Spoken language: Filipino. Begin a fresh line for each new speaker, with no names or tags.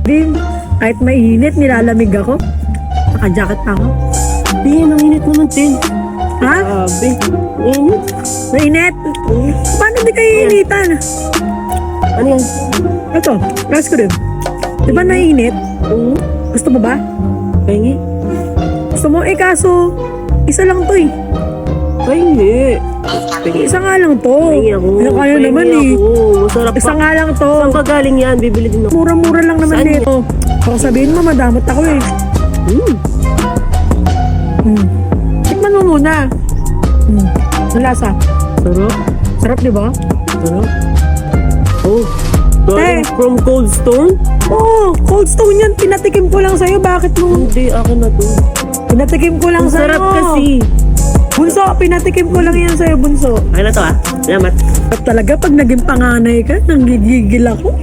Dim, kahit mainit, nilalamig ako. Naka-jacket pa ako.
Di, nanginit naman, Tin.
Ha?
Grabe. Init.
Mainit? Paano di kayo initan?
Ano yan?
Ito, rice cream. Di ba nainit?
Oo.
Gusto mo ba?
Pahingi.
Gusto mo? Eh kaso, isa lang to eh.
Pahingi. Pahingi.
Isa nga lang to.
Pahingi ako.
Ano kaya
Pahingi
naman eh.
ako. Masarap
Isa
pa.
nga lang to.
Saan ba galing yan? Bibili din ako.
Mura-mura lang naman
Saan
dito. Kung sabihin mo, madamot ako eh. Tikman mo muna. Ang lasa.
Sarap.
Sarap, di ba?
Sarap. Oh. Galing from Cold Stone?
Oo, Cold Stone yan. Pinatikim ko lang sa'yo. Bakit mo?
Hindi, akin na to.
Pinatikim ko lang
Ang
sa'yo.
sarap kasi.
Bunso, pinatikim ko lang yan sa'yo, Bunso.
Akin na to, ah. Salamat.
At talaga, pag naging panganay ka, nanggigigil ako.